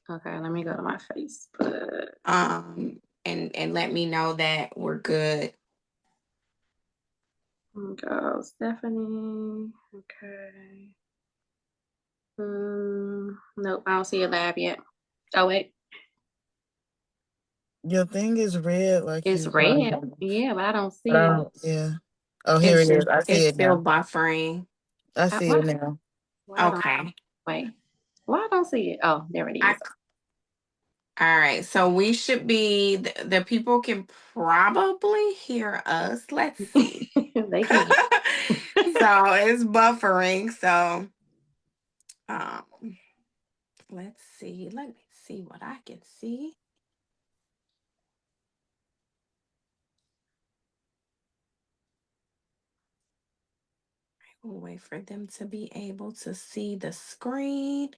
Okay, let me go to my Facebook. And let me know that we're good. Go, Stephanie. Okay. Nope, I don't see a lab yet. Oh wait, Your thing is red, like it's you probably red. have. Yeah, but I don't But I see it. don't. Yeah. Oh, here It's it is. I see it's it still now. buffering. I see Why? it now. Why I don't Okay. wait? Why I don't see it? Oh, there it I is. All right. So we should be the people can probably hear us. Let's see. They So can hear. it's buffering. So um let's see. Let me see what I can see. We'll wait for them to be able to see the screen.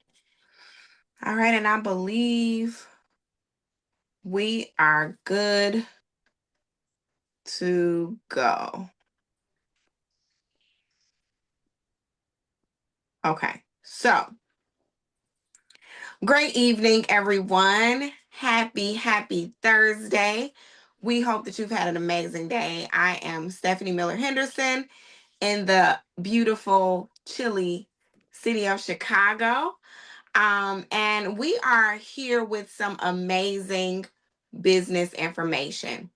All right, and I believe we are good to go. Okay, so great evening, everyone. Happy Thursday. We hope that you've had an amazing day. I am Stephanie Miller-Henderson in the beautiful, chilly city of Chicago. And we are here with some amazing business information.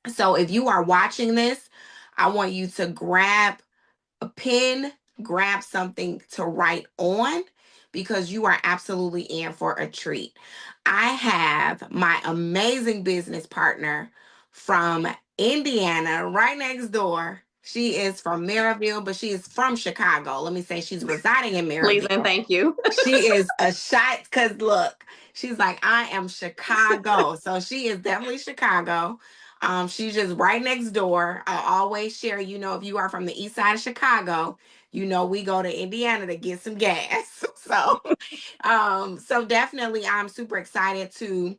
So if you are watching this, I want you to grab a pen, grab something to write on because you are absolutely in for a treat. I have my amazing business partner from Indiana, right next door. She is from Maryville, but she is from Chicago. Let me say she's residing in Please and Maryville. thank you. She is a shot because look, she's like, I am Chicago. So she is definitely Chicago. She's just right next door. I always share, if you are from the east side of Chicago, we go to Indiana to get some gas. So definitely I'm super excited to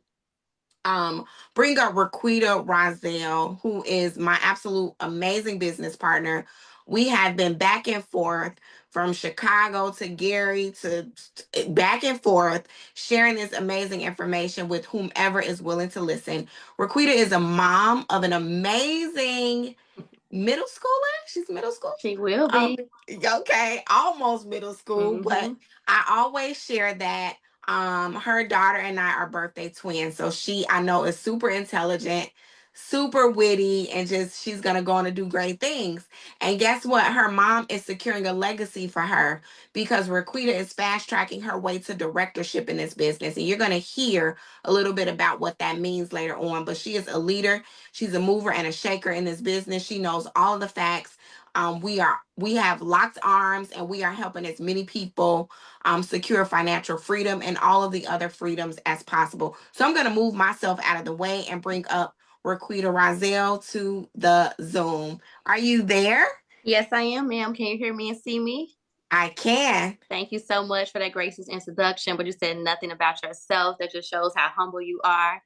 bring up Raquita Rozelle, who is my absolute amazing business partner. We have been back and forth from Chicago to Gary to back and forth, sharing this amazing information with whomever is willing to listen. Raquita is a mom of an amazing middle schooler. She's middle school. She will Um, be. okay, almost middle school, but Mm-hmm. I always share that her daughter and I are birthday twins. So she I know is super intelligent, super witty, and just she's gonna go on to do great things. And guess what? Her mom is securing a legacy for her because Raquita is fast tracking her way to directorship in this business. And you're gonna hear a little bit about what that means later on. But she is a leader. She's a mover and a shaker in this business. She knows all the facts. We have locked arms and we are helping as many people secure financial freedom and all of the other freedoms as possible. So I'm going to move myself out of the way and bring up Raquita Rozelle to the Zoom. Are you there? Yes, I am, ma'am. Can you hear me and see me? I can. Thank you so much for that gracious introduction, but you said nothing about yourself. That just shows how humble you are.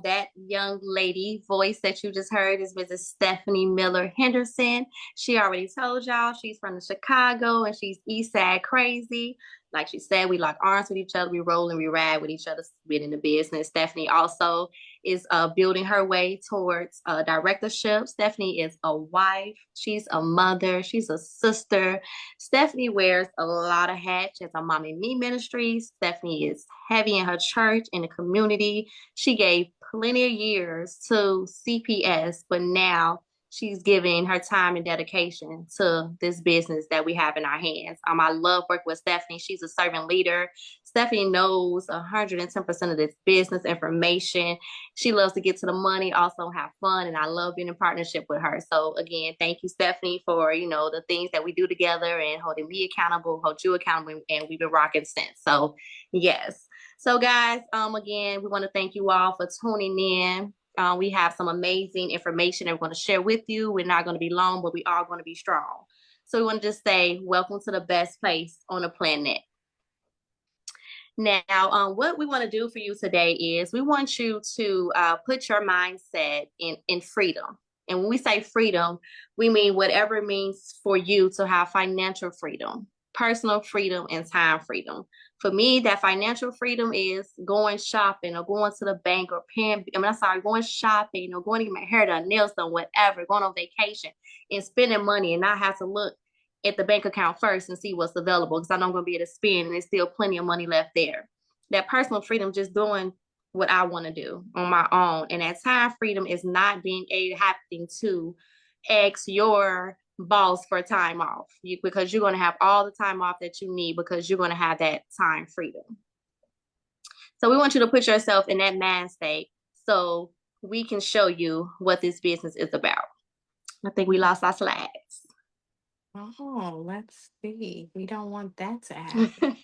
That young lady voice that you just heard is Mrs. Stephanie Miller-Henderson. She already told y'all she's from the Chicago and she's East Side crazy. Like she said, we lock arms with each other, we roll and we ride with each other, being in the business. Stephanie also is building her way towards directorship. Stephanie is a wife, she's a mother, she's a sister. Stephanie wears a lot of hats. She has a Mom and Me ministry. Stephanie is heavy in her church, in the community. She gave plenty of years to CPS, but now she's giving her time and dedication to this business that we have in our hands. I love working with Stephanie. She's a servant leader. Stephanie knows 110% of this business information. She loves to get to the money, also have fun, and I love being in partnership with her. So again, thank you, Stephanie, for the things that we do together and holding me accountable, hold you accountable, and we've been rocking since. So yes. So guys, again, we want to thank you all for tuning in. We have some amazing information that we're going to share with you. We're not going to be long, but we are going to be strong. So we want to just say, welcome to the best place on the planet. Now, what we want to do for you today is we want you to put your mindset in freedom. And when we say freedom, we mean whatever it means for you to have financial freedom, personal freedom, and time freedom. For me, that financial freedom is going shopping or going to the bank or going shopping or going to get my hair done, nails done, whatever, going on vacation and spending money and not have to look at the bank account first and see what's available because I know I'm going to be able to spend and there's still plenty of money left there. That personal freedom, just doing what I want to do on my own. And that time freedom is not being having to ask your boss for time off because you're going to have all the time off that you need because you're going to have that time freedom. So we want you to put yourself in that mind state so we can show you what this business is about. I think we lost our slides. Oh, let's see. We don't want that to happen.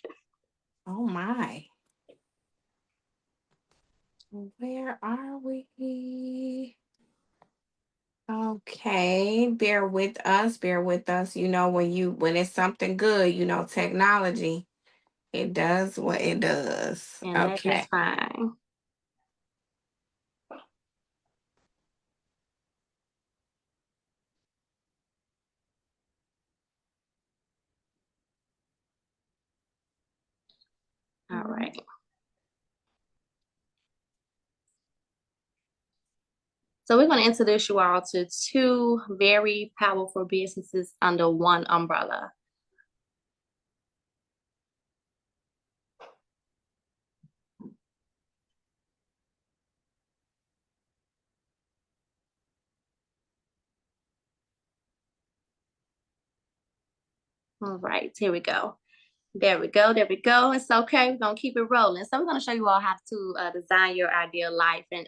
Oh my. Where are we? Okay, bear with us, bear with us. You know, when it's something good, you know, technology, it does what it does. And that is fine. All right. So we're going to introduce you all to two very powerful businesses under one umbrella. All right, here we go. There we go. There we go. It's okay. We're going to keep it rolling. So we're going to show you all how to design your ideal life and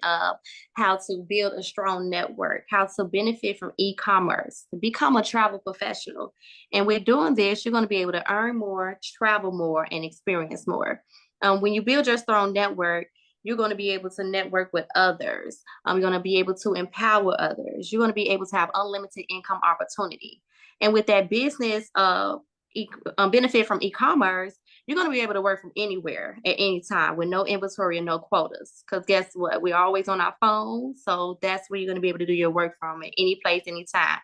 how to build a strong network, how to benefit from e-commerce, become a travel professional. And with doing this, you're going to be able to earn more, travel more, and experience more. When you build your strong network, you're going to be able to network with others. You're going to be able to empower others. You're going to be able to have unlimited income opportunity. And with that business benefit from e-commerce, you're going to be able to work from anywhere at any time with no inventory and no quotas. Because guess what? We're always on our phones. So that's where you're going to be able to do your work from at any place, anytime.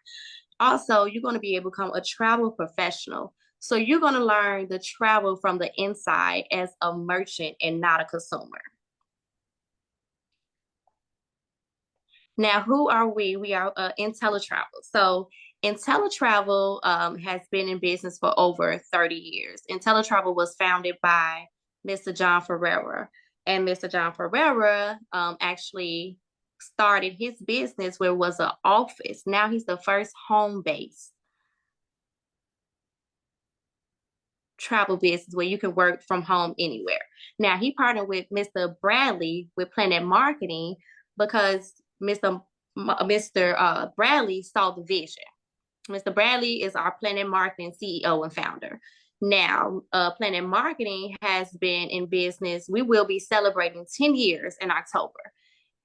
Also, you're going to be able to become a travel professional. So you're going to learn to travel from the inside as a merchant and not a consumer. Now, who are we? We are IntelliTravel. So IntelliTravel has been in business for over 30 years. IntelliTravel was founded by Mr. John Ferreira. And Mr. John Ferreira actually started his business where it was an office. Now he's the first home-based travel business where you can work from home anywhere. Now he partnered with Mr. Bradley with Planet Marketing because Mr. Bradley saw the vision. Mr. Bradley is our Planet Marketing CEO and founder. Now, Planet Marketing has been in business. We will be celebrating 10 years in October.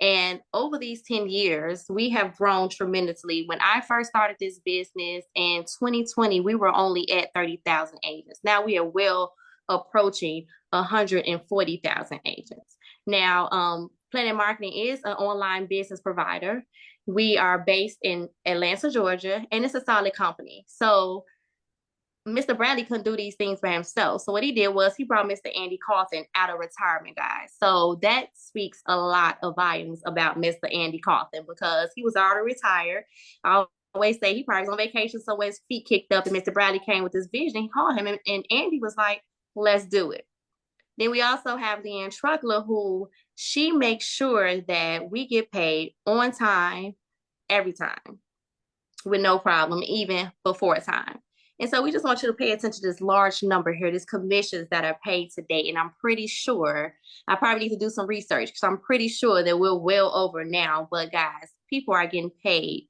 And over these 10 years, we have grown tremendously. When I first started this business in 2020, we were only at 30,000 agents. Now we are well approaching 140,000 agents. Now, Planet Marketing is an online business provider. We are based in Atlanta, Georgia, and it's a solid company. So Mr. Bradley couldn't do these things by himself. So what he did was he brought Mr. Andy Carlton out of retirement, guys. So that speaks a lot of volumes about Mr. Andy Carlton because he was already retired. I always say he probably was on vacation, so his feet kicked up and Mr. Bradley came with this vision. He called him and Andy was like, let's do it. Then we also have Leanne Truckler, who she makes sure that we get paid on time, every time, with no problem, even before time. And so we just want you to pay attention to this large number here, these commissions that are paid today. And I'm pretty sure, I probably need to do some research because I'm pretty sure that we're well over now. But guys, people are getting paid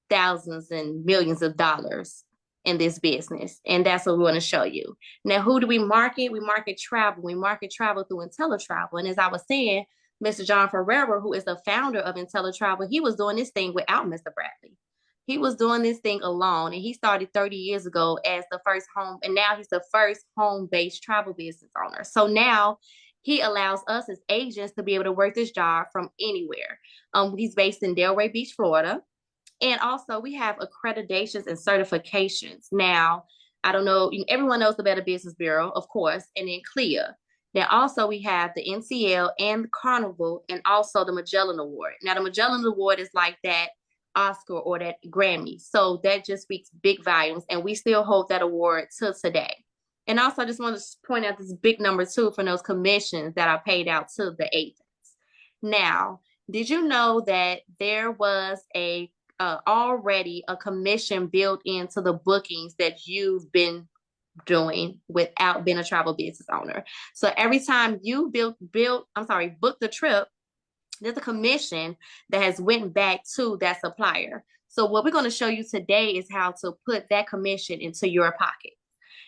thousands and millions of dollars in this business. And that's what we want to show you. Now, who do we market? We market travel. We market travel through IntelliTravel. And as I was saying, Mr. John Ferreira, who is the founder of IntelliTravel, he was doing this thing without Mr. Bradley. He was doing this thing alone, and he started 30 years ago as the first home, and now he's the first home-based travel business owner. So now he allows us as agents to be able to work this job from anywhere. He's based in Delray Beach, Florida. And also we have accreditations and certifications. Now, I don't know, everyone knows the Better Business Bureau, of course, and then CLEA. Then also we have the NCL and the Carnival, and also the Magellan Award. Now the Magellan Award is like that Oscar or that Grammy. So that just speaks big volumes, and we still hold that award till today. And also I just want to point out this big number too for those commissions that are paid out to the agents. Now, did you know that there was already a commission built into the bookings that you've been doing without being a travel business owner? So every time you book the trip, there's a commission that has went back to that supplier. So what we're going to show you today is how to put that commission into your pocket.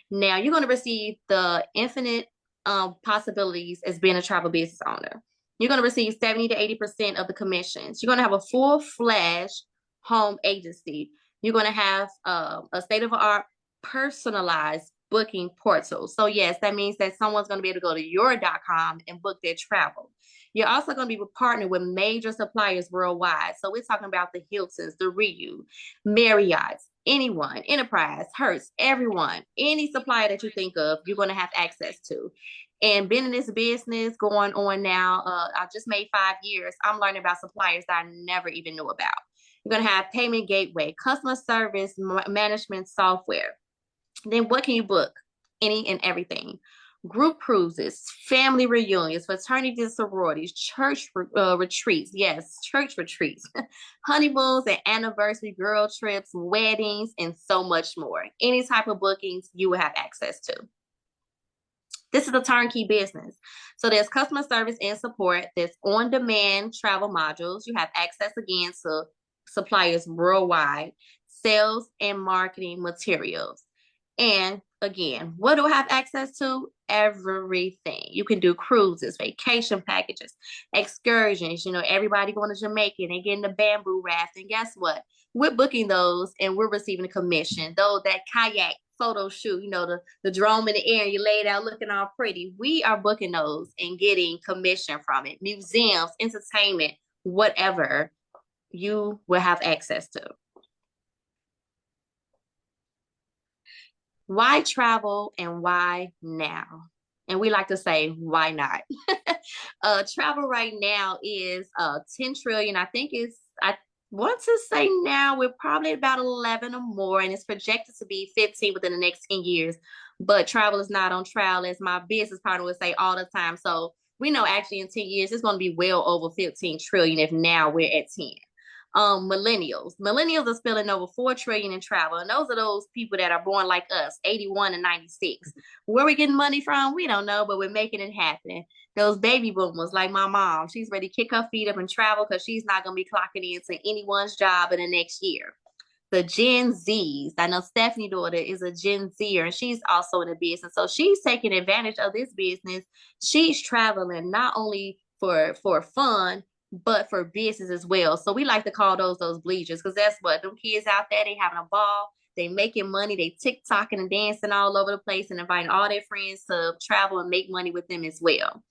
Now you're going to receive the infinite possibilities as being a travel business owner. You're going to receive 70 to 80% of the commissions. You're going to have a full-fledged home agency. You're going to have a state-of-the-art personalized booking portal. So yes, that means that someone's going to be able to go to your.com and book their travel. You're also going to be partnered with major suppliers worldwide. So we're talking about the Hiltons, the Riu, Marriott's, anyone, Enterprise, Hertz, everyone, any supplier that you think of, you're going to have access to. And being in this business going on now, I just made 5 years. I'm learning about suppliers that I never even knew about. You're going to have payment gateway, customer service management software. Then what can you book? Any and everything. Group cruises, family reunions, fraternities and sororities, church retreats. Yes, church retreats. Honeymoons and anniversary girl trips, weddings, and so much more. Any type of bookings you will have access to. This is a turnkey business. So there's customer service and support. There's on-demand travel modules. You have access again to suppliers worldwide, sales and marketing materials. And again, what do I have access to? Everything. You can do cruises, vacation packages, excursions. Everybody going to Jamaica and they getting the bamboo raft. And guess what? We're booking those and we're receiving a commission. Though that kayak photo shoot, the drone in the air and you laid out looking all pretty. We are booking those and getting commission from it. Museums, entertainment, whatever you will have access to. Why travel and why now? And we like to say, why not? Travel right now is 10 trillion. I want to say now we're probably about 11 or more, and it's projected to be 15 within the next 10 years. But travel is not on trial, as my business partner would say all the time. So we know actually in 10 years, it's going to be well over 15 trillion if now we're at 10. Millennials are spending over 4 trillion in travel, and those are those people that are born like us, 81 and 96. Where we getting money from, we don't know, but we're making it happen. Those baby boomers like my mom, she's ready to kick her feet up and travel because she's not going to be clocking into anyone's job in the next year. The Gen Zs, I know Stephanie's daughter is a Gen Zer, and she's also in the business, so she's taking advantage of this business. She's traveling not only for fun, but for business as well. So we like to call those bleachers, because that's what them kids out there, they having a ball, they making money, they TikToking and dancing all over the place and inviting all their friends to travel and make money with them as well.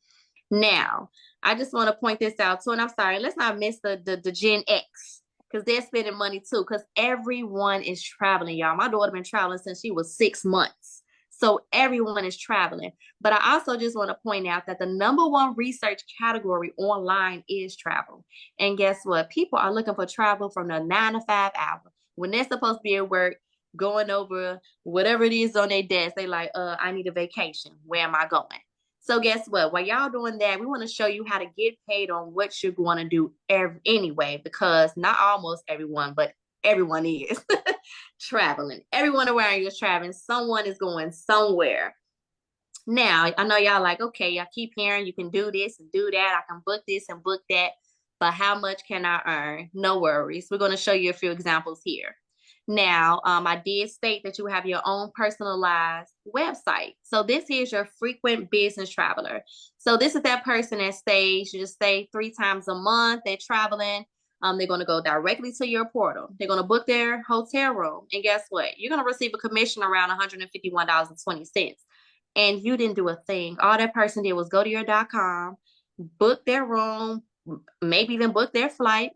Now, I just want to point this out too, and I'm sorry, let's not miss the Gen X, because they're spending money too, because everyone is traveling, y'all. My daughter been traveling since she was 6 months. So everyone is traveling. But I also just want to point out that the #1 research category online is travel. And guess what? People are looking for travel from the 9 to 5 hour. When they're supposed to be at work, going over whatever it is on their desk, they like, I need a vacation. Where am I going? So guess what? While y'all doing that, we want to show you how to get paid on what you're going to do anyway, because not almost everyone, but everyone is traveling. Everyone around you is traveling. Someone is going somewhere. Now, I know y'all like, okay, I keep hearing you can do this and do that. I can book this and book that. But how much can I earn? No worries. We're going to show you a few examples here. Now, I did state that you have your own personalized website. So this is your frequent business traveler. So this is that person that stays, you just stay 3 times a month. They're traveling. They're going to go directly to your portal. They're going to book their hotel room. And guess what? You're going to receive a commission around $151.20. And you didn't do a thing. All that person did was go to your.com, book their room, maybe even book their flight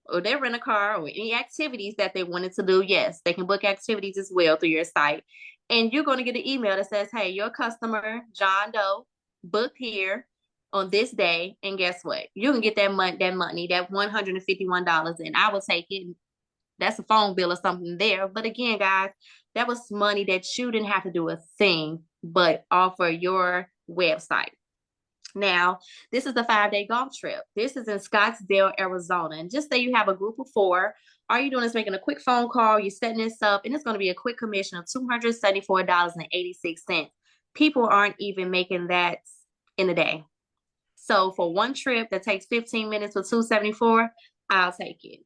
or their rent a car or any activities that they wanted to do. Yes, they can book activities as well through your site. And you're going to get an email that says, hey, your customer, John Doe, booked here on this day. And guess what? You can get that money, that $151, and I will take it. That's a phone bill or something there. But again, guys, that was money that you didn't have to do a thing but offer your website. Now, this is the 5-day golf trip. This is in Scottsdale, Arizona. And just say you have a group of 4. All you're doing is making a quick phone call. You're setting this up, and it's going to be a quick commission of $274.86. People aren't even making that in a day. So for one trip that takes 15 minutes for $274, I'll take it.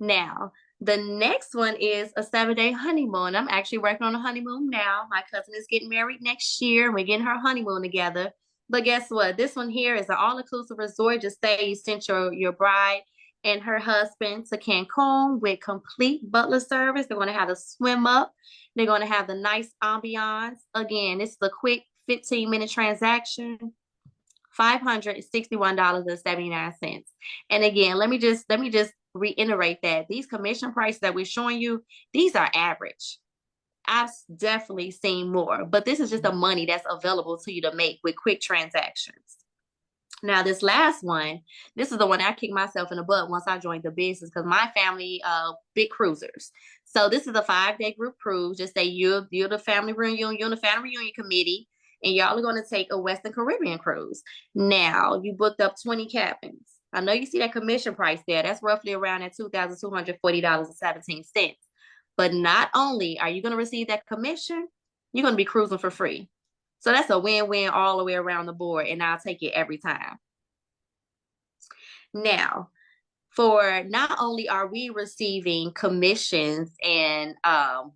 Now, the next one is a 7-day honeymoon. I'm actually working on a honeymoon now. My cousin is getting married next year. We're getting her honeymoon together. But guess what? This one here is an all-inclusive resort. Just say you sent your bride and her husband to Cancun with complete butler service. They're going to have the swim up. They're going to have the nice ambiance. Again, this is a quick 15-minute transaction. $561.79. And again, let me just reiterate that these commission prices that we're showing you, these are average. I've definitely seen more, but this is just the money that's available to you to make with quick transactions. Now, this last one, this is the one I kicked myself in the butt once I joined the business, because my family, big cruisers. So this is a 5-day group cruise. Just say you're the family reunion, you're on the family reunion committee, and y'all are going to take a Western Caribbean cruise. Now, you booked up 20 cabins. I know you see that commission price there. That's roughly around at $2,240.17. But not only are you going to receive that commission, you're going to be cruising for free. So that's a win-win all the way around the board, and I'll take it every time. Now, for not only are we receiving commissions and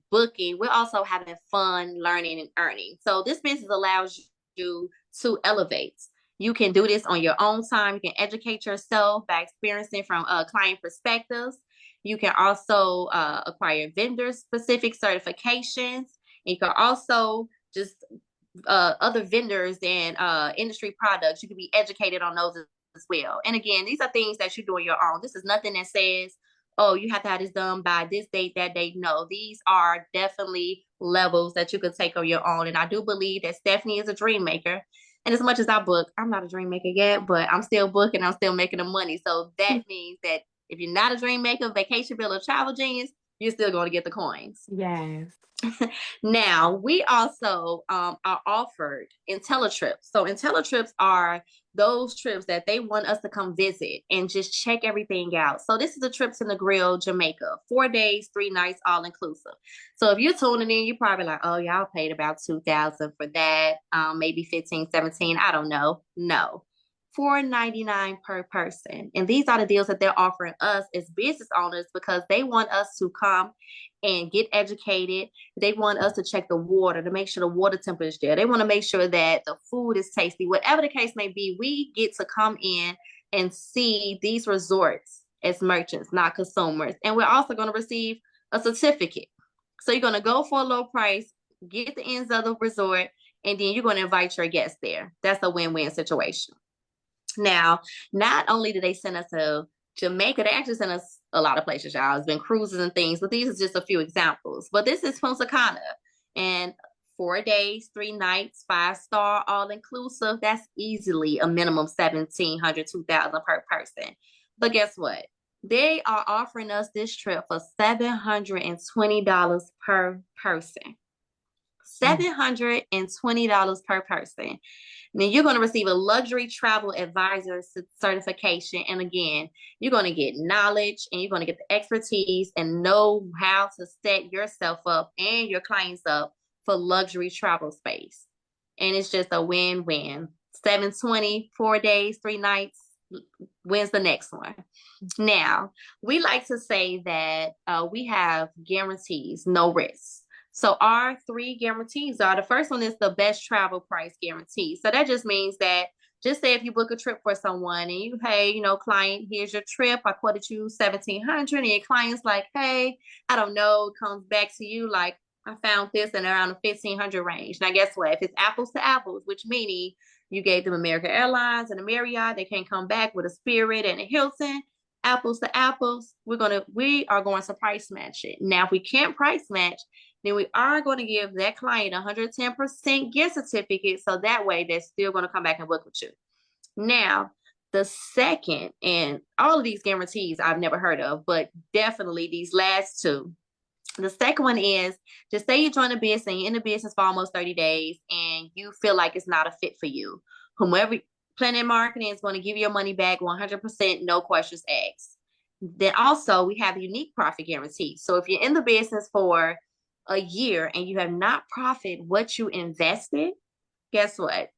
booking, we're also having fun, learning, and earning. So this business allows you to elevate. You can do this on your own time. You can educate yourself by experiencing from client perspectives. You can also acquire vendor-specific certifications. You can also just other vendors and industry products. You can be educated on those as well. And again, these are things that you do on your own. This is nothing that says, oh, you have to have this done by this date, that date. No, these are definitely levels that you could take on your own. And I do believe that Stephanie is a dream maker. And as much as I book, I'm not a dream maker yet, but I'm still booking. I'm still making the money. So that means that if you're not a dream maker, vacation builder, travel genius, you're still going to get the coins. Yes. Now, we also are offered IntelliTrips. So IntelliTrips are those trips that they want us to come visit and just check everything out. So this is a trip to the Grill, Jamaica, 4 days, 3 nights, all inclusive. So if you're tuning in, you're probably like, oh, y'all paid about $2,000 for that, maybe 15, 17, I don't know. No. $499 per person. And these are the deals that they're offering us as business owners, because they want us to come and get educated. They want us to check the water to make sure the water temperature is there. They want to make sure that the food is tasty. Whatever the case may be, we get to come in and see these resorts as merchants, not consumers. And we're also going to receive a certificate. So you're going to go for a low price, get the ends of the resort, and then you're going to invite your guests there. That's a win-win situation. Now, not only do they send us to Jamaica, they actually send us a lot of places, y'all. It's been cruises and things, but these are just a few examples. But this is Punta Cana, and 4 days, 3 nights, 5-star, all inclusive. That's easily a minimum $1,700, $2,000 per person. But guess what? They are offering us this trip for $720 per person. $720 per person. Then you're going to receive a luxury travel advisor certification. And again, you're going to get knowledge and you're going to get the expertise and know how to set yourself up and your clients up for luxury travel space. And it's just a win-win. 720, 4 days, 3 nights. When's the next one? Now, we like to say that we have guarantees, no risk. So our 3 guarantees are, the first one is the best travel price guarantee. So that just means that, just say if you book a trip for someone and you, hey, client, here's your trip. I quoted you $1,700, and your client's like, hey, I don't know, it comes back to you like, I found this in around the $1,500 range. Now, guess what? If it's apples to apples, which meaning you gave them American Airlines and a Marriott, they can't come back with a Spirit and a Hilton, apples to apples, we are going to price match it. Now, if we can't price match, then we are going to give that client 110% gift certificate. So that way they're still going to come back and book with you. Now, the second, and all of these guarantees I've never heard of, but definitely these last two. The second one is, just say you join a business and you're in the business for almost 30 days and you feel like it's not a fit for you. Whomever Planet Marketing is going to give you your money back 100%, no questions asked. Then also we have unique profit guarantee. So if you're in the business for a year and you have not profited what you invested, guess what?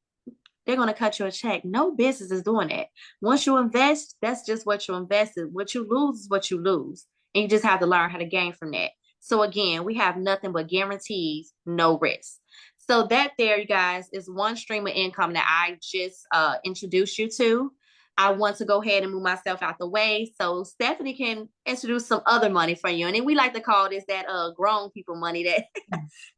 They're going to cut you a check. No business is doing that. Once you invest, that's just what you invested. What you lose is what you lose. And you just have to learn how to gain from that. So again, we have nothing but guarantees, no risk. So that there, you guys, is one stream of income that I just introduced you to. I want to go ahead and move myself out the way so Stephanie can introduce some other money for you. And then we like to call this that grown people money, that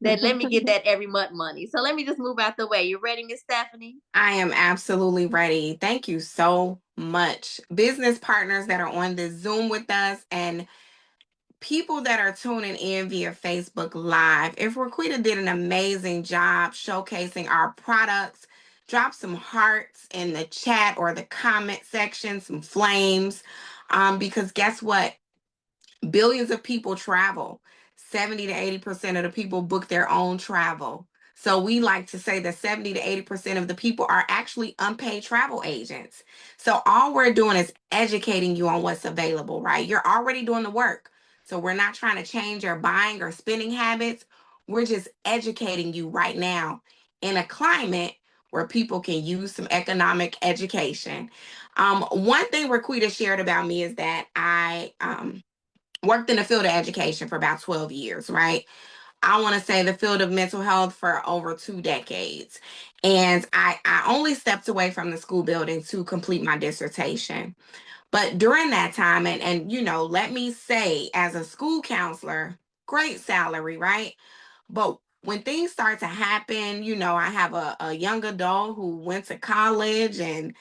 that let me get that every month money. So let me just move out the way. You ready, Miss Stephanie? I am absolutely ready. Thank you so much. Business partners that are on this Zoom with us and people that are tuning in via Facebook Live. If Raquita did an amazing job showcasing our products, drop some hearts in the chat or the comment section, some flames, because guess what? Billions of people travel. 70 to 80% of the people book their own travel. So we like to say that 70 to 80% of the people are actually unpaid travel agents. So all we're doing is educating you on what's available, right? You're already doing the work. So we're not trying to change your buying or spending habits. We're just educating you right now in a climate where people can use some economic education. One thing Raquita shared about me is that I worked in the field of education for about 12 years, right? I want to say the field of mental health for over 2 decades. And I only stepped away from the school building to complete my dissertation. But during that time, and let me say, as a school counselor, great salary, right? But when things start to happen, I have a young adult who went to college and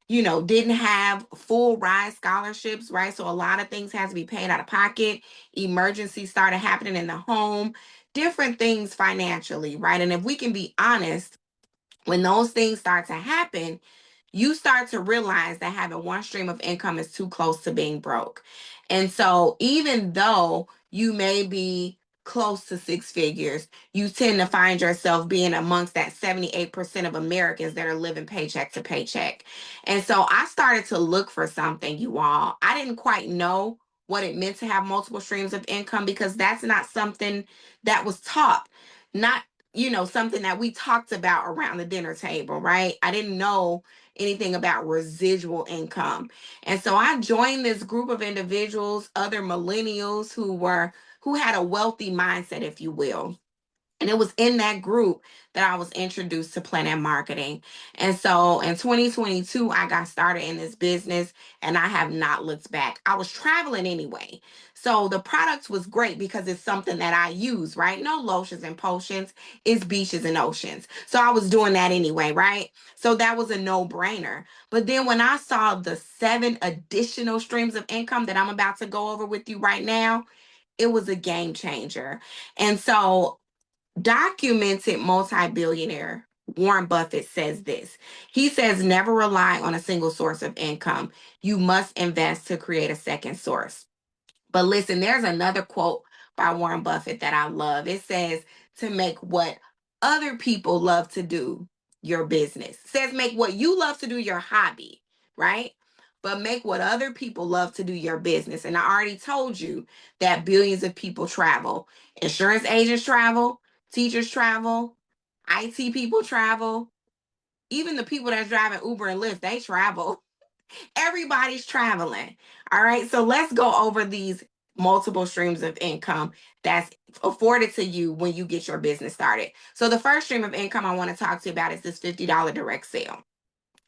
didn't have full ride scholarships, right? So a lot of things has to be paid out of pocket. Emergencies started happening in the home, different things financially, right? And if we can be honest, when those things start to happen, you start to realize that having one stream of income is too close to being broke. And so even though you may be close to six figures, you tend to find yourself being amongst that 78% of Americans that are living paycheck to paycheck. And so I started to look for something, you all. I didn't quite know what it meant to have multiple streams of income because that's not something that was taught. Not something that we talked about around the dinner table, right? I didn't know anything about residual income. And so I joined this group of individuals, other millennials who had a wealthy mindset, if you will. And it was in that group that I was introduced to Planet Marketing. And so in 2022, I got started in this business and I have not looked back. I was traveling anyway. So the product was great because it's something that I use, right? No lotions and potions, it's beaches and oceans. So I was doing that anyway, right? So that was a no-brainer. But then when I saw the 7 additional streams of income that I'm about to go over with you right now, it was a game changer. And so documented multi-billionaire Warren Buffett says this. He says, never rely on a single source of income. You must invest to create a second source. But listen, there's another quote by Warren Buffett that I love. It says, to make what other people love to do your business. It says, make what you love to do your hobby, right? But make what other people love to do your business. And I already told you that billions of people travel. Insurance agents travel, teachers travel, IT people travel, even the people that's driving Uber and Lyft, they travel. Everybody's traveling. All right. So let's go over these multiple streams of income that's afforded to you when you get your business started. So the first stream of income I want to talk to you about is this $50 direct sale.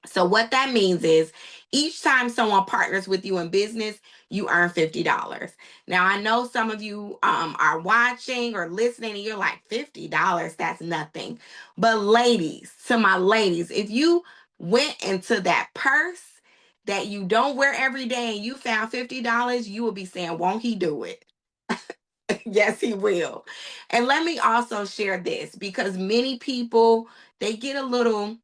So what that means is each time someone partners with you in business, you earn $50. Now, I know some of you are watching or listening and you're like, $50, that's nothing. But ladies, to my ladies, if you went into that purse that you don't wear every day and you found $50, you will be saying, won't he do it? Yes, he will. And let me also share this, because many people, they get a little,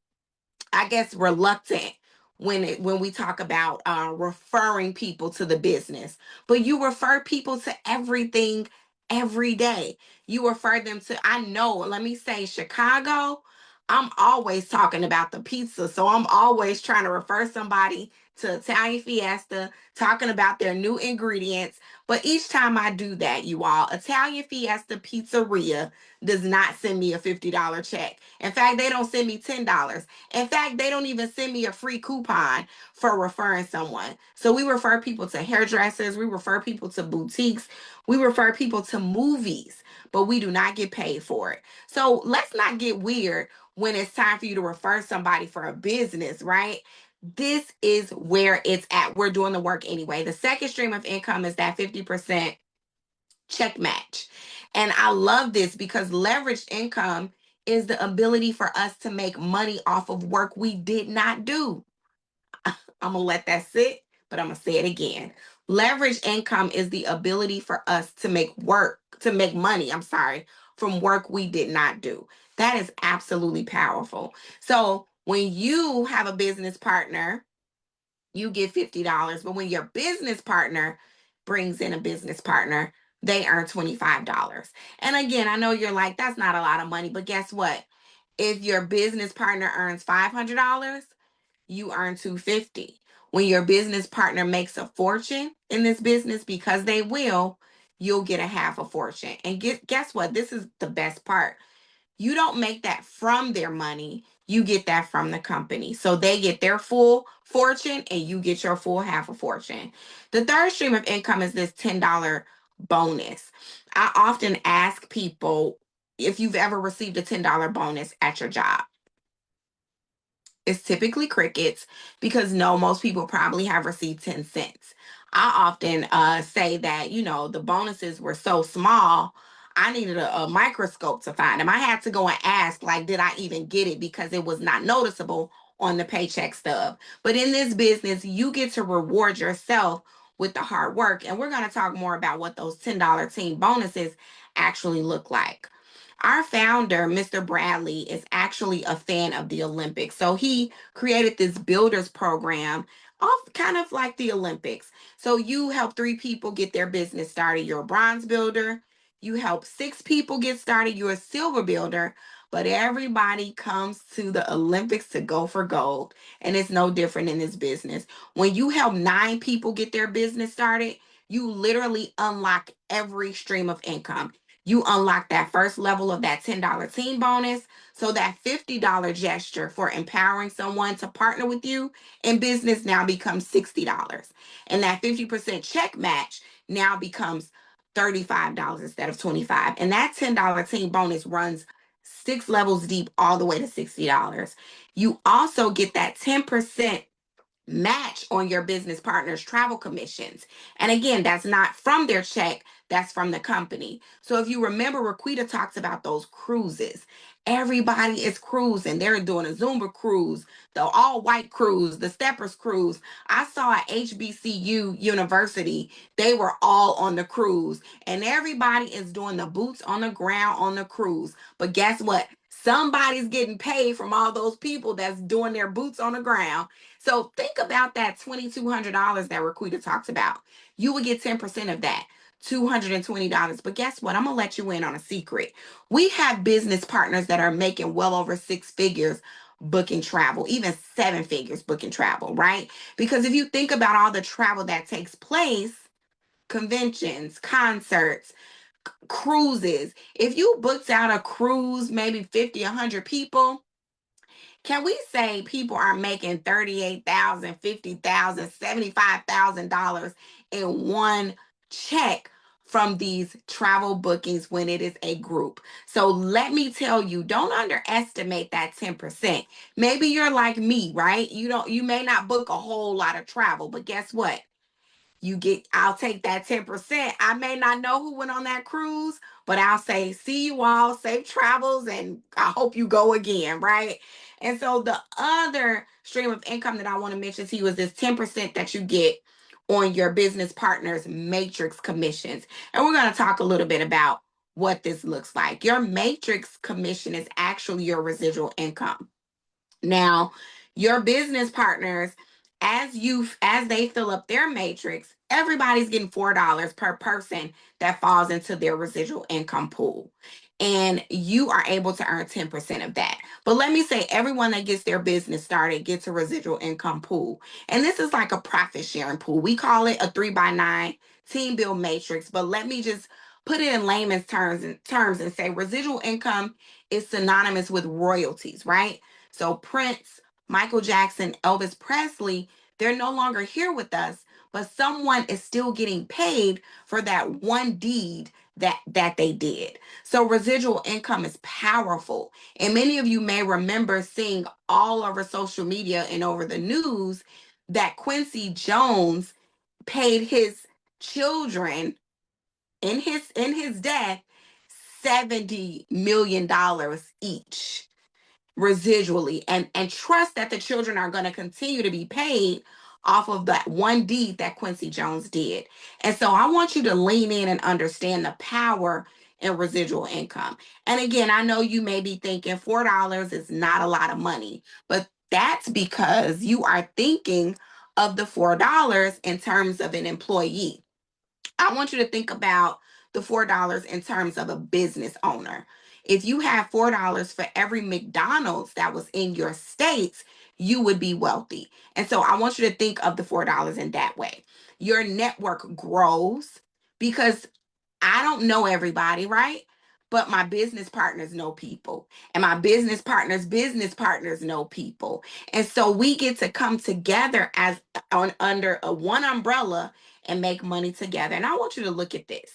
I guess, reluctant when we talk about referring people to the business. But you refer people to everything every day. You refer them to, I know, let me say, Chicago. I'm always talking about the pizza, so I'm always trying to refer somebody to Italian Fiesta, talking about their new ingredients. But each time I do that, you all, Italian Fiesta Pizzeria does not send me a $50 check. In fact, they don't send me $10. In fact, they don't even send me a free coupon for referring someone. So we refer people to hairdressers, we refer people to boutiques, we refer people to movies, but we do not get paid for it. So let's not get weird when it's time for you to refer somebody for a business, right? This is where it's at. We're doing the work anyway. The second stream of income is that 50% check match. And I love this because leveraged income is the ability for us to make money off of work we did not do. I'm going to let that sit, but I'm going to say it again. Leveraged income is the ability for us to make money, from work we did not do. That is absolutely powerful. So when you have a business partner, you get $50. But when your business partner brings in a business partner, they earn $25. And again, I know you're like, that's not a lot of money, but guess what? If your business partner earns $500, you earn $250. When your business partner makes a fortune in this business, because they will, you'll get a half a fortune. And guess what? This is the best part. You don't make that from their money. You get that from the company. So they get their full fortune and you get your full half a fortune. The third stream of income is this $10 bonus. I often ask people if you've ever received a $10 bonus at your job. It's typically crickets, because no, most people probably have received 10 cents. I often say that, the bonuses were so small, I needed a microscope to find them. I had to go and ask, like, did I even get it? Because it was not noticeable on the paycheck stub. But in this business, you get to reward yourself with the hard work. And we're going to talk more about what those $10 team bonuses actually look like. Our founder, Mr. Bradley, is actually a fan of the Olympics. So he created this builders program, off kind of like the Olympics. So you help 3 people get their business started. You're a bronze builder. You help 6 people get started. You're a silver builder. But everybody comes to the Olympics to go for gold. And it's no different in this business. When you help 9 people get their business started, you literally unlock every stream of income. You unlock that first level of that $10 team bonus. So that $50 gesture for empowering someone to partner with you in business now becomes $60. And that 50% check match now becomes $35 instead of $25. And that $10 team bonus runs 6 levels deep all the way to $60. You also get that 10% match on your business partner's travel commissions. And again, that's not from their check, that's from the company. So if you remember, Raquita talks about those cruises. Everybody is cruising. They're doing a Zumba cruise, the all white cruise, the Steppers cruise. I saw at HBCU University, they were all on the cruise, and everybody is doing the boots on the ground on the cruise. But guess what? Somebody's getting paid from all those people that's doing their boots on the ground. So think about that $2,200 that Raquita talks about. You would get 10% of that, $220. But guess what? I'm going to let you in on a secret. We have business partners that are making well over 6 figures booking travel, even 7 figures booking travel, right? Because if you think about all the travel that takes place, conventions, concerts, cruises, if you booked out a cruise, maybe 50, 100 people, can we say people are making $38,000, $50,000, $75,000 in one check from these travel bookings when it is a group? So let me tell you, don't underestimate that 10%. Maybe you're like me, right? You may not book a whole lot of travel, but guess what? I'll take that 10%. I may not know who went on that cruise, but I'll say, see you all, safe travels, and I hope you go again, right? And so the other stream of income that I want to mention to you is this 10% that you get on your business partner's matrix commissions. And we're going to talk a little bit about what this looks like. Your matrix commission is actually your residual income. Now, your business partners, as they fill up their matrix, everybody's getting $4 per person that falls into their residual income pool. And you are able to earn 10% of that. But let me say, everyone that gets their business started gets a residual income pool. And this is like a profit sharing pool. We call it a 3x9 team build matrix. But let me just put it in layman's terms and say residual income is synonymous with royalties, right? So Prince, Michael Jackson, Elvis Presley, they're no longer here with us, but someone is still getting paid for that one deed that they did. So residual income is powerful. And many of you may remember seeing all over social media and over the news that Quincy Jones paid his children in his death $70 million each residually, and trust that the children are going to continue to be paid off of that one deed that Quincy Jones did. And so I want you to lean in and understand the power in residual income. And again, I know you may be thinking $4 is not a lot of money, but that's because you are thinking of the $4 in terms of an employee. I want you to think about the $4 in terms of a business owner. If you have $4 for every McDonald's that was in your states, you would be wealthy. And so I want you to think of the $4 in that way. Your network grows because I don't know everybody, right? But my business partners know people, and my business partners know people. And so we get to come together as under a one umbrella and make money together. And I want you to look at this.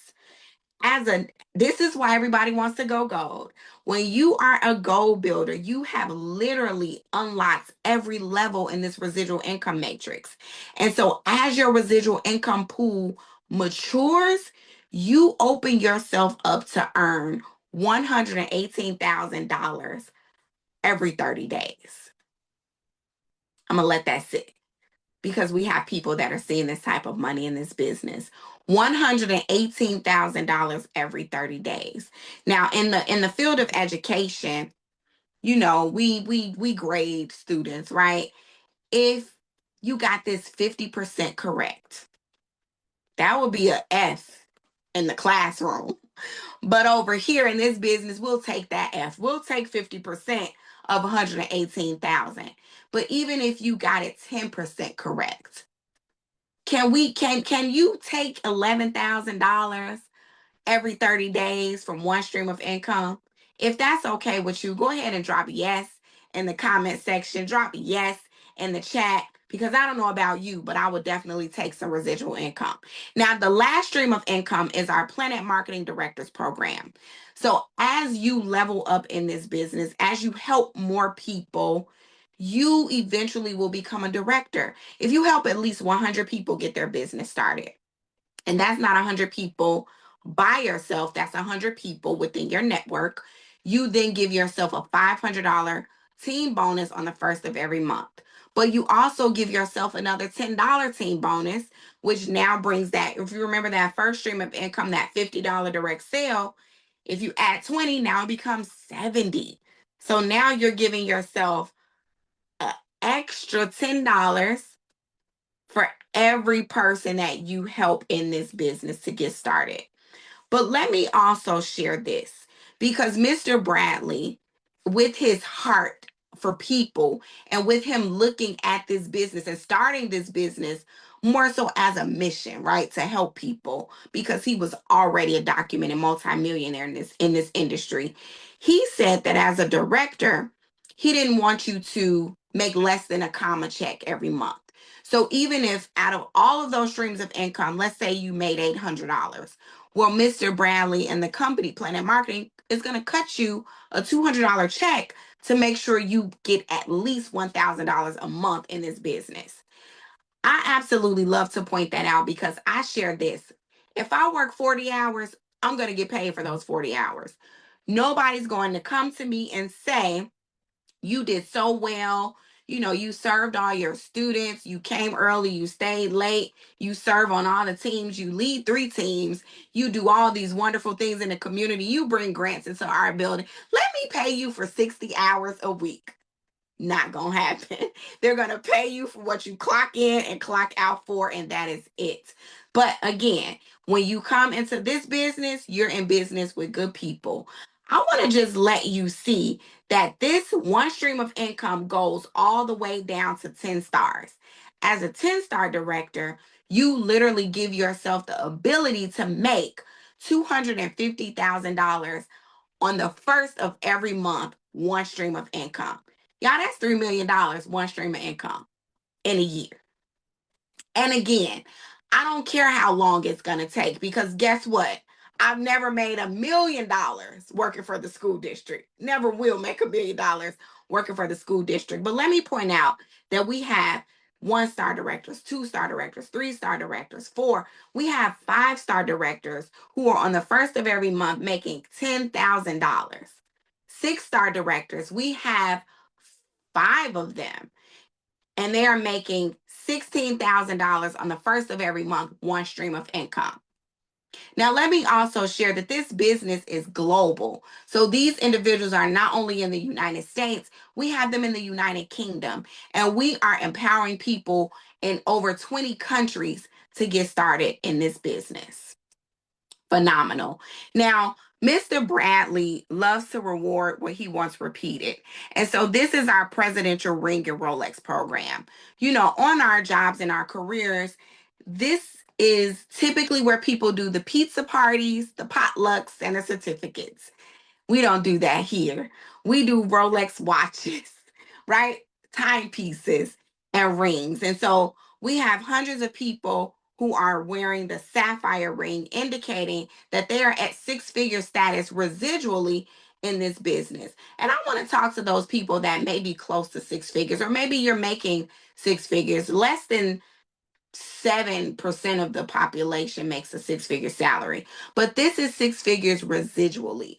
This is why everybody wants to go gold. When you are a gold builder, you have literally unlocked every level in this residual income matrix. And so as your residual income pool matures, you open yourself up to earn $118,000 every 30 days. I'm going to let that sit because we have people that are seeing this type of money in this business. $118,000 every 30 days. Now, in the field of education, you know, we grade students, right? If you got this 50% correct, that would be a F in the classroom. But over here in this business, we'll take that F. We'll take 50% of 118,000. But even if you got it 10% correct, can you take $11,000 every 30 days from one stream of income? If that's okay with you, go ahead and drop yes in the comment section. Drop yes in the chat because I don't know about you, but I would definitely take some residual income. Now, the last stream of income is our Planet Marketing Directors program. So as you level up in this business, as you help more people, you eventually will become a director. If you help at least 100 people get their business started, and that's not 100 people by yourself, that's 100 people within your network, you then give yourself a $500 team bonus on the first of every month. But you also give yourself another $10 team bonus, which now brings that, if you remember that first stream of income, that $50 direct sale, if you add 20, now it becomes 70. So now you're giving yourself an extra $10 for every person that you help in this business to get started. But let me also share this because Mr. Bradley, with his heart for people and with him looking at this business and starting this business more so as a mission, right, to help people because he was already a documented multimillionaire in this industry. He said that as a director, he didn't want you to make less than a comma check every month. So even if out of all of those streams of income, let's say you made $800, well, Mr. Bradley and the company Planet Marketing is going to cut you a $200 check to make sure you get at least $1,000 a month in this business. I absolutely love to point that out because I share this. If I work 40 hours, I'm going to get paid for those 40 hours. Nobody's going to come to me and say, You did so well. You know, you served all your students. You came early. You stayed late. You serve on all the teams. You lead 3 teams. You do all these wonderful things in the community. You bring grants into our building. Let me pay you for 60 hours a week. Not gonna happen. They're gonna pay you for what you clock in and clock out for, and that is it. But again, when you come into this business, you're in business with good people. I want to just let you see that this one stream of income goes all the way down to 10 stars. As a 10-star director, you literally give yourself the ability to make $250,000 on the first of every month, one stream of income. Y'all, that's $3 million, one stream of income in a year. And again, I don't care how long it's going to take, because guess what? I've never made $1 million working for the school district. Never will make $1 million working for the school district. But let me point out that we have 1-star directors, 2-star directors, 3-star directors, 4. We have 5-star directors who are on the first of every month making $10,000. 6-star directors, we have 5 of them, and they are making $16,000 on the first of every month, one stream of income. Now, let me also share that this business is global. So these individuals are not only in the United States, we have them in the United Kingdom, and we are empowering people in over 20 countries to get started in this business. Phenomenal. Now, Mr. Bradley loves to reward what he wants repeated. And so this is our presidential ring and Rolex program. You know, on our jobs and our careers, this is typically where people do the pizza parties, the potlucks, and the certificates. We don't do that here. We do Rolex watches, right? Timepieces and rings. And so we have hundreds of people who are wearing the sapphire ring, indicating that they are at 6-figure status residually in this business. And I want to talk to those people that may be close to 6 figures, or maybe you're making 6 figures. Less than 7% of the population makes a 6-figure salary, but this is 6 figures residually.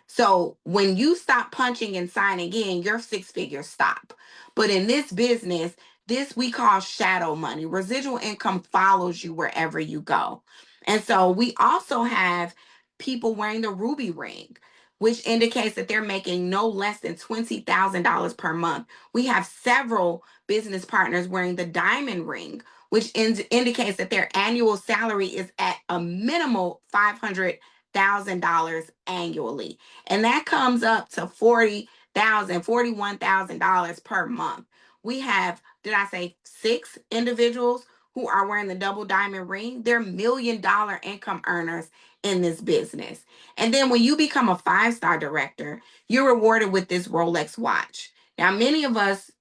So when you stop punching and signing in, your 6 figures stop. But in this business, this we call shadow money. Residual income follows you wherever you go. And so we also have people wearing the ruby ring, which indicates that they're making no less than $20,000 per month. We have several business partners wearing the diamond ring, which indicates that their annual salary is at a minimal $500,000 annually. And that comes up to $41,000 per month. We have, did I say 6 individuals who are wearing the double diamond ring? They're $1 million income earners in this business. And then when you become a 5-star director, you're rewarded with this Rolex watch. Now, many of us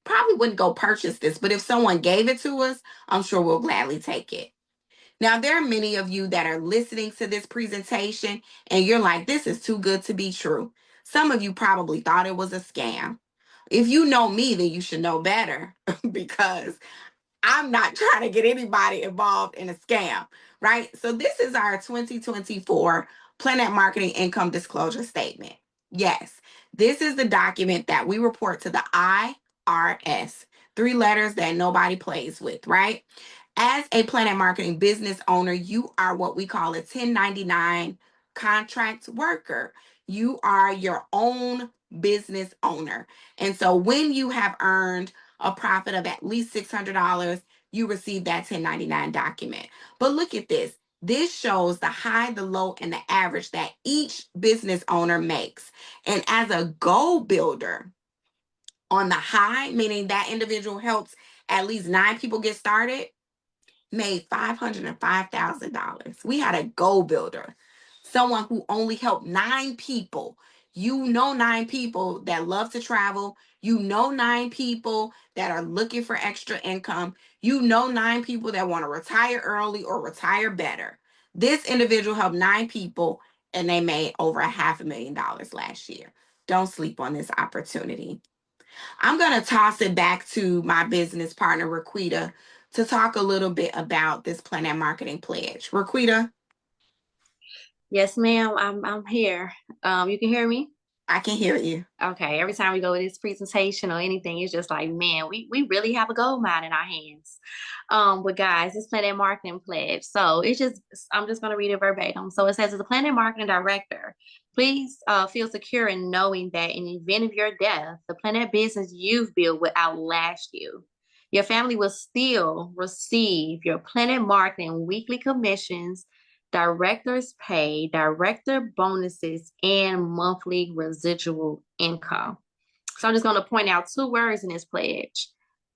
probably wouldn't go purchase this, but if someone gave it to us, I'm sure we'll gladly take it. Now, there are many of you that are listening to this presentation and you're like, this is too good to be true. Some of you probably thought it was a scam. If you know me, then you should know better, because I'm not trying to get anybody involved in a scam, right? So this is our 2024 Planet Marketing Income Disclosure Statement. Yes, this is the document that we report to the IRS, 3 letters that nobody plays with, right? As a Planet Marketing business owner, you are what we call a 1099 contract worker. You are your own business owner. And so when you have earned a profit of at least $600, you receive that 1099 document. But look at this. This shows the high, the low, and the average that each business owner makes. And as a goal builder, on the high, meaning that individual helps at least 9 people get started, made $505,000. We had a goal builder, someone who only helped 9 people. You know, 9 people that love to travel. You know, 9 people that are looking for extra income. You know, 9 people that want to retire early or retire better. This individual helped 9 people and they made over $500,000 last year. Don't sleep on this opportunity. I'm going to toss it back to my business partner, Raquita, to talk a little bit about this Planet Marketing Pledge. Raquita? Yes, ma'am. I'm here. You can hear me? I can hear you. Okay, every time we go to this presentation or anything, it's just like, man, we really have a gold mine in our hands. But guys, it's Planet Marketing Pledge. So it's just, I'm just gonna read it verbatim. So it says, as a Planet Marketing Director, please feel secure in knowing that in the event of your death, the Planet business you've built will outlast you. Your family will still receive your Planet Marketing weekly commissions, director's pay, director bonuses, and monthly residual income. So I'm just going to point out two words in this pledge: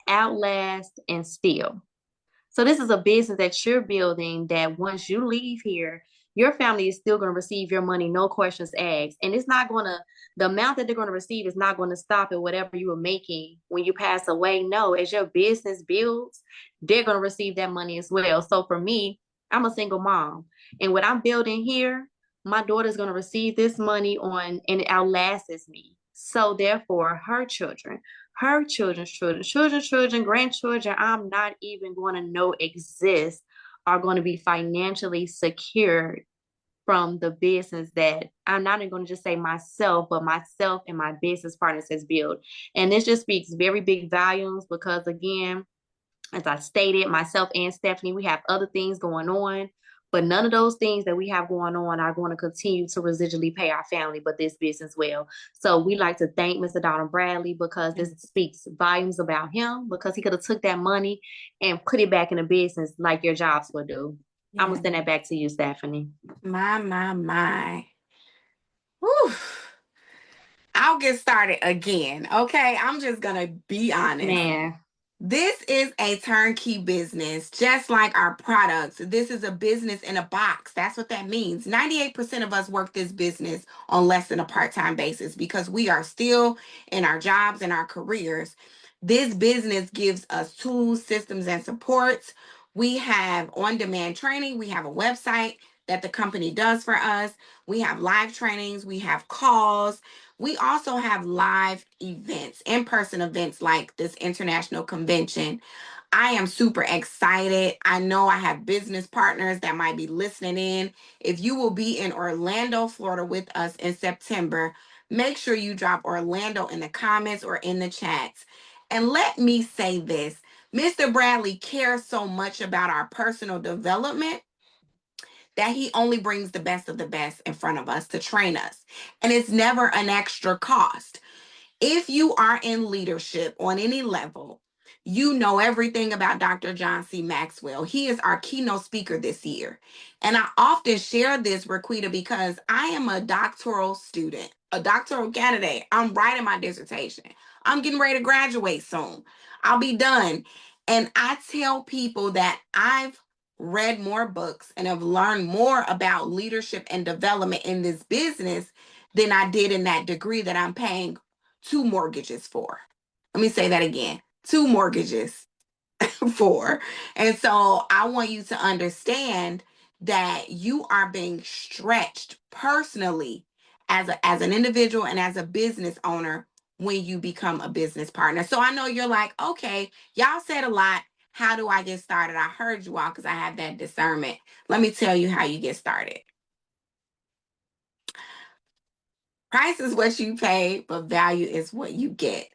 outlast and still. So this is a business that you're building that once you leave here, your family is still going to receive your money, no questions asked. And it's not going to, the amount that they're going to receive is not going to stop at whatever you were making when you pass away. No, as your business builds, they're going to receive that money as well. So for me, I'm a single mom. And what I'm building here, my daughter's going to receive this money on, and it outlasts me. So therefore, her children's children, grandchildren, I'm not even going to know exist, are going to be financially secured from the business that I'm not even going to just say myself, but myself and my business partners has built. And this just speaks very big volumes because, again, as I stated, myself and Stephanie, we have other things going on, but none of those things that we have going on are going to continue to residually pay our family, but this business will. So we like to thank Mr. Donald Bradley because this speaks volumes about him, because he could have took that money and put it back in the business like your jobs would do. Yeah. I'm going to send that back to you, Stephanie. My. Whew. I'll get started again. Okay. I'm just going to be honest. Man. This is a turnkey business, just like our products. This is a business in a box. That's what that means. 98% of us work this business on less than a part-time basis because we are still in our jobs and our careers. This business gives us tools, systems, and supports. We have on-demand training. We have a website that the company does for us. We have live trainings. We have calls. We also have live events, in-person events like this international convention. I am super excited. I know I have business partners that might be listening in. If you will be in Orlando, Florida with us in September, make sure you drop Orlando in the comments or in the chats. And let me say this, Mr. Bradley cares so much about our personal development that he only brings the best of the best in front of us to train us. And it's never an extra cost. If you are in leadership on any level, you know everything about Dr. John C. Maxwell. He is our keynote speaker this year. And I often share this, Raquita, because I am a doctoral student, a doctoral candidate. I'm writing my dissertation. I'm getting ready to graduate soon. I'll be done. And I tell people that I've read more books and have learned more about leadership and development in this business than I did in that degree that I'm paying 2 mortgages for. Let me say that again. 2 mortgages for. And so I want you to understand that you are being stretched personally as an individual and as a business owner when you become a business partner. So I know you're like, okay, y'all said a lot. How do I get started? I heard you all because I have that discernment. Let me tell you how you get started. Price is what you pay, but value is what you get.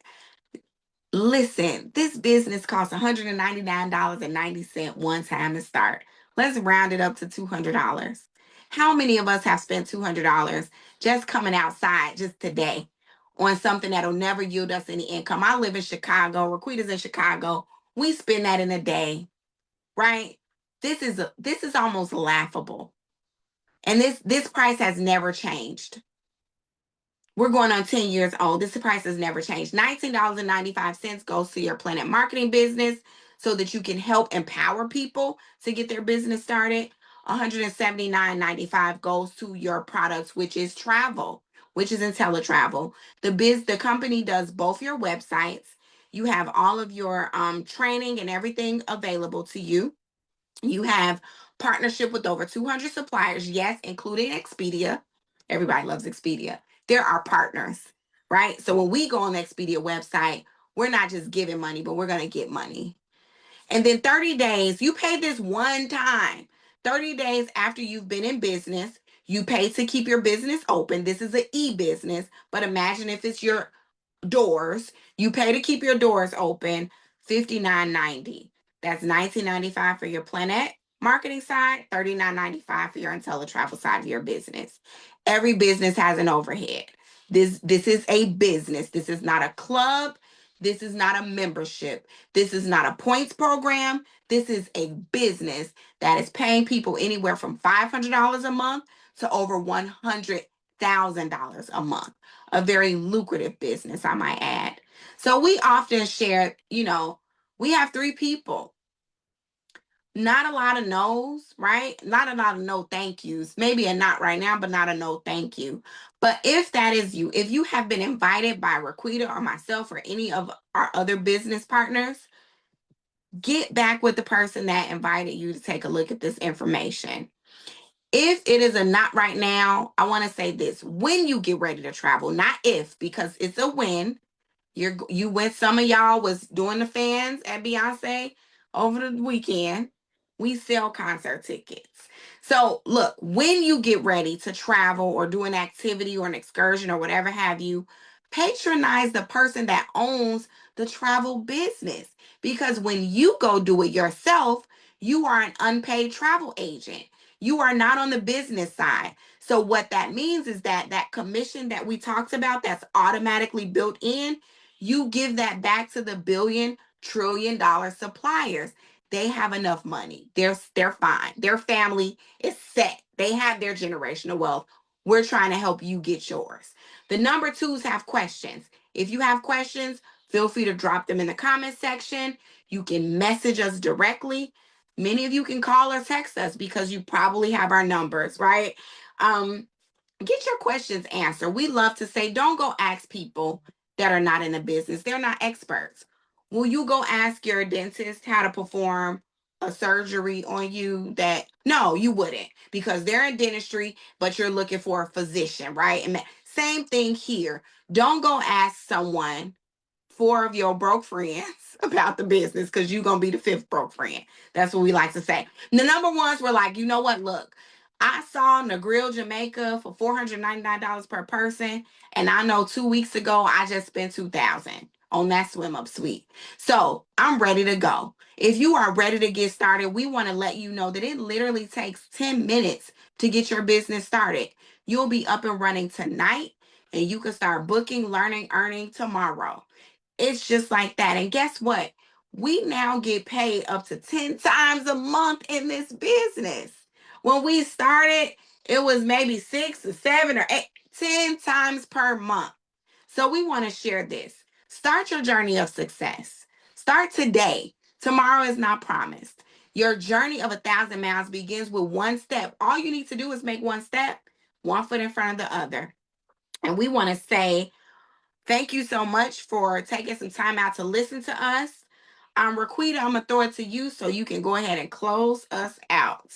Listen, this business costs $199.90 one time to start. Let's round it up to $200. How many of us have spent $200 just coming outside just today on something that'll never yield us any income? I live in Chicago. Raquita's in Chicago. We spend that in a day, right? This is almost laughable. And this price has never changed. We're going on 10 years old. This price has never changed. $19.95 goes to your Planet Marketing business so that you can help empower people to get their business started. $179.95 goes to your products, which is travel, which is IntelliTravel. The company does both your websites. You have all of your training and everything available to you. You have partnership with over 200 suppliers, yes, including Expedia. Everybody loves Expedia. They're our partners, right? So when we go on the Expedia website, we're not just giving money, but we're going to get money. And then 30 days, you pay this one time. 30 days after you've been in business, You pay to keep your business open. This is an e-business, but imagine if it's your doors. You pay to keep your doors open, $59.90. That's $19.95 for your Planet marketing side, $39.95 for your IntelliTravel side of your business. Every business has an overhead. This is a business. This is not a club. This is not a membership. This is not a points program. This is a business that is paying people anywhere from $500 a month to over $100,000 a month. A very lucrative business, I might add. So we often share, we have 3 people. Not a lot of no's, right? Not a lot of no thank yous. Maybe a not right now, but not a no thank you. But if that is you, if you have been invited by Raquita or myself or any of our other business partners, get back with the person that invited you to take a look at this information. If it is a not right now, I want to say this. When you get ready to travel, not if, because it's a when. You went, some of y'all was doing the fans at Beyonce over the weekend. We sell concert tickets. So look, when you get ready to travel or do an activity or an excursion or whatever have you, patronize the person that owns the travel business. Because when you go do it yourself, you are an unpaid travel agent. You are not on the business side. So what that means is that commission that we talked about that's automatically built in, you give that back to the billion-trillion-dollar suppliers. They have enough money. They're fine. Their family is set. They have their generational wealth. We're trying to help you get yours. The number 2s have questions. If you have questions, feel free to drop them in the comment section. You can message us directly. Many of you can call or text us because you probably have our numbers, right? Get your questions answered. We love to say, don't go ask people that are not in the business. They're not experts. Will you go ask your dentist how to perform a surgery on you? No, you wouldn't, because they're in dentistry, but you're looking for a physician, right? And same thing here. Don't go ask someone, 4 of your broke friends, about the business, because you're going to be the 5th broke friend. That's what we like to say. The number 1s were like, you know what? Look, I saw Negril Jamaica for $499 per person. And I know 2 weeks ago, I just spent $2,000 on that swim up suite. So I'm ready to go. If you are ready to get started, we want to let you know that it literally takes 10 minutes to get your business started. You'll be up and running tonight, and you can start booking, learning, earning tomorrow. It's just like that. And guess what? We now get paid up to 10 times a month in this business. When we started, it was maybe 6 or 7 or 8, 10 times per month. So we want to share this. Start your journey of success. Start today. Tomorrow is not promised. Your journey of 1,000 miles begins with 1 step. All you need to do is make 1 step, 1 foot in front of the other. And we want to say, thank you so much for taking some time out to listen to us. Raquita, I'm going to throw it to you so you can go ahead and close us out.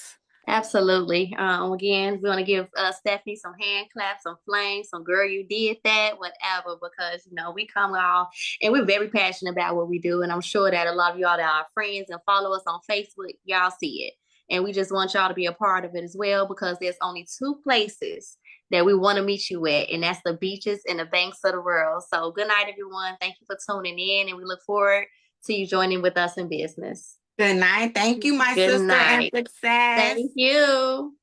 Absolutely. Again, we want to give Stephanie some hand claps, some flames, some girl, you did that, whatever, because, we come all, and we're very passionate about what we do. And I'm sure that a lot of y'all that are friends and follow us on Facebook, y'all see it. And we just want y'all to be a part of it as well, because there's only 2 places that we want to meet you at, and that's the beaches and the banks of the world. So good night, everyone. Thank you for tuning in, and we look forward to you joining with us in business. Good night. Thank you, my Good sister, and night. success. Thank you.